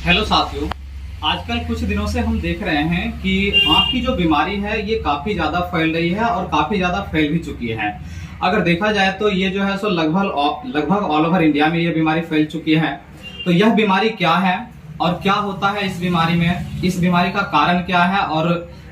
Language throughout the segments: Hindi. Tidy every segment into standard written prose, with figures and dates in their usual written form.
हेलो साथियों। आजकल कुछ दिनों से हम देख रहे हैं कि आंख की जो बीमारी है ये काफी ज्यादा फैल रही है और काफी ज्यादा फैल भी चुकी है। अगर देखा जाए तो ये जो है सो लगभग ऑल ओवर इंडिया में ये बीमारी फैल चुकी है। तो यह बीमारी क्या है और क्या होता है इस बीमारी में, इस बीमारी का कारण क्या है और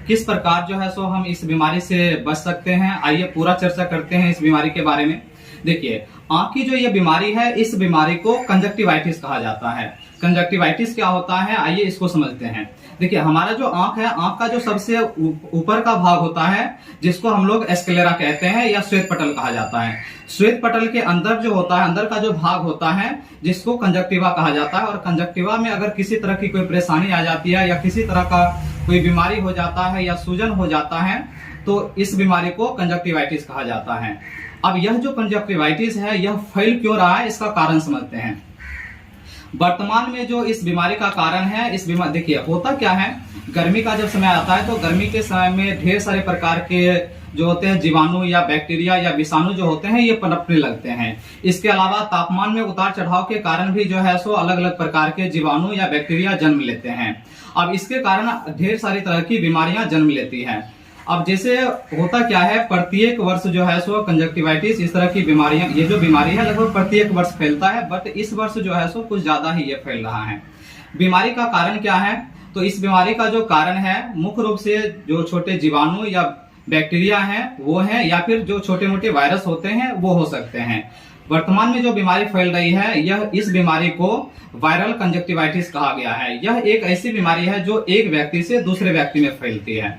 किस प्रकार जो है सो हम इस बीमारी से बच सकते हैं, आइए पूरा चर्चा करते हैं इस बीमारी के बारे में। देखिए, आंख की जो ये बीमारी है इस बीमारी को कंजक्टिवाइटिस कहा जाता है। कंजक्टिवाइटिस क्या होता है, आइए इसको समझते हैं। देखिए, हमारा जो आंख है, आंख का जो सबसे ऊपर का भाग होता है जिसको हम लोग स्क्लेरा कहते हैं या श्वेत पटल कहा जाता है। श्वेत पटल के अंदर जो होता है, अंदर का जो भाग होता है जिसको कंजक्टिवा कहा जाता है। और कंजक्टिवा में अगर किसी तरह की कोई परेशानी आ जाती है या किसी तरह का कोई बीमारी हो जाता है या सूजन हो जाता है तो इस बीमारी को कंजक्टिवाइटिस कहा जाता है। अब यह जो कंजक्टिवाइटिस है यह फैल क्यों रहा है, इसका कारण समझते हैं। वर्तमान में जो इस बीमारी का कारण है, इस बीमारी देखिए होता क्या है, गर्मी का जब समय आता है तो गर्मी के समय में ढेर सारे प्रकार के जो होते हैं जीवाणु या बैक्टीरिया या विषाणु जो होते हैं ये पनपने लगते हैं। इसके अलावा तापमान में उतार चढ़ाव के कारण भी जो है सो अलग अलग प्रकार के जीवाणु या बैक्टीरिया जन्म लेते हैं। अब इसके कारण ढेर सारी तरह की बीमारियां जन्म लेती है। अब जैसे होता क्या है, प्रत्येक वर्ष जो है सो कंजक्टिवाइटिस इस तरह की बीमारियां, ये जो बीमारी है लगभग प्रत्येक वर्ष फैलता है, बट इस वर्ष जो है सो कुछ ज्यादा ही ये फैल रहा है। बीमारी का कारण क्या है, तो इस बीमारी का जो कारण है मुख्य रूप से जो छोटे जीवाणु या बैक्टीरिया हैं वो हैं, या फिर जो छोटे मोटे वायरस होते हैं वो हो सकते हैं। वर्तमान में जो बीमारी फैल रही है यह इस बीमारी को वायरल कंजक्टिवाइटिस कहा गया है। यह एक ऐसी बीमारी है जो एक व्यक्ति से दूसरे व्यक्ति में फैलती है।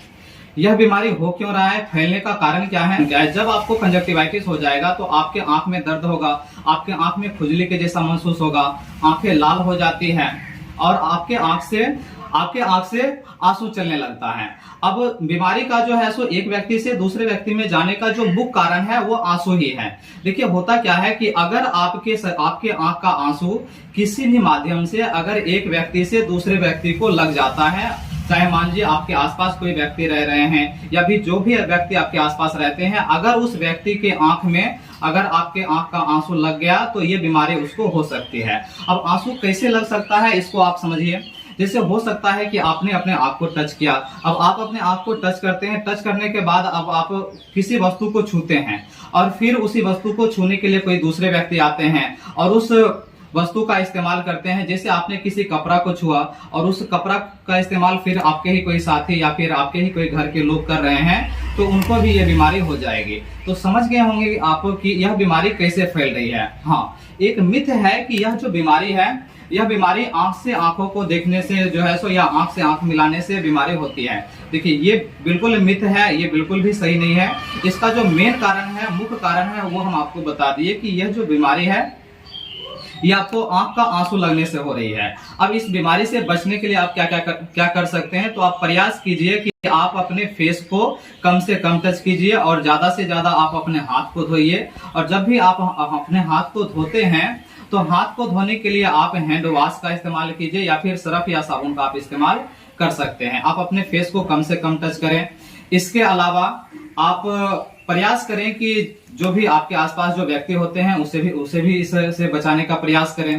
यह बीमारी हो क्यों रहा है, फैलने का कारण क्या है? जब आपको कंजक्टिवाइटिस हो जाएगा तो आपके आंख में दर्द होगा, आपके आंख में खुजली के जैसा महसूस होगा, आंखें लाल हो जाती हैं और आपके आंख से आंसू चलने लगता है। अब बीमारी का जो है सो एक व्यक्ति से दूसरे व्यक्ति में जाने का जो मुख्य कारण है वो आंसू ही है। देखिए, होता क्या है कि अगर आपके आंख का आंसू किसी भी माध्यम से अगर एक व्यक्ति से दूसरे व्यक्ति को लग जाता है, चाहे मान लीजिए आपके आसपास कोई व्यक्ति रह रहे हैं या भी जो भी व्यक्ति आपके आसपास रहते हैं, अगर उस व्यक्ति के आंख में अगर आपके आंख का आंसू लग गया तो ये बीमारी उसको हो सकती है। अब आंसू कैसे लग सकता है इसको आप समझिए। जैसे हो सकता है कि आपने अपने आंख को टच किया, अब आप अपने आंख को टच करते हैं, टच करने के बाद अब आप किसी वस्तु को छूते हैं और फिर उसी वस्तु को छूने के लिए कोई दूसरे व्यक्ति आते हैं और उस वस्तु का इस्तेमाल करते हैं। जैसे आपने किसी कपड़ा को छुआ और उस कपड़ा का इस्तेमाल फिर आपके ही कोई साथी या फिर आपके ही कोई घर के लोग कर रहे हैं तो उनको भी ये बीमारी हो जाएगी। तो समझ गए होंगे आप कि यह बीमारी कैसे फैल रही है। हाँ, एक मिथ है कि यह जो बीमारी है यह बीमारी आंख से आंखों को देखने से जो है सो या आंख से आंख मिलाने से बीमारी होती है। देखिए, ये बिल्कुल मिथ है, ये बिल्कुल भी सही नहीं है। इसका जो मेन कारण है, मुख्य कारण है वो हम आपको बता दिए कि यह जो बीमारी है ये आपको आंख का आंसू लगने से हो रही है। अब इस बीमारी से बचने के लिए आप क्या कर सकते हैं, तो आप प्रयास कीजिए कि आप अपने फेस को कम से कम टच कीजिए और ज्यादा से ज्यादा आप अपने हाथ को धोइए। और जब भी आप अपने हाथ को धोते हैं तो हाथ को धोने के लिए आप हैंड वॉश का इस्तेमाल कीजिए या फिर सरफ या साबुन का आप इस्तेमाल कर सकते हैं। आप अपने फेस को कम से कम टच करें। इसके अलावा आप प्रयास करें कि जो भी आपके आसपास जो व्यक्ति होते हैं उसे भी इससे बचाने का प्रयास करें।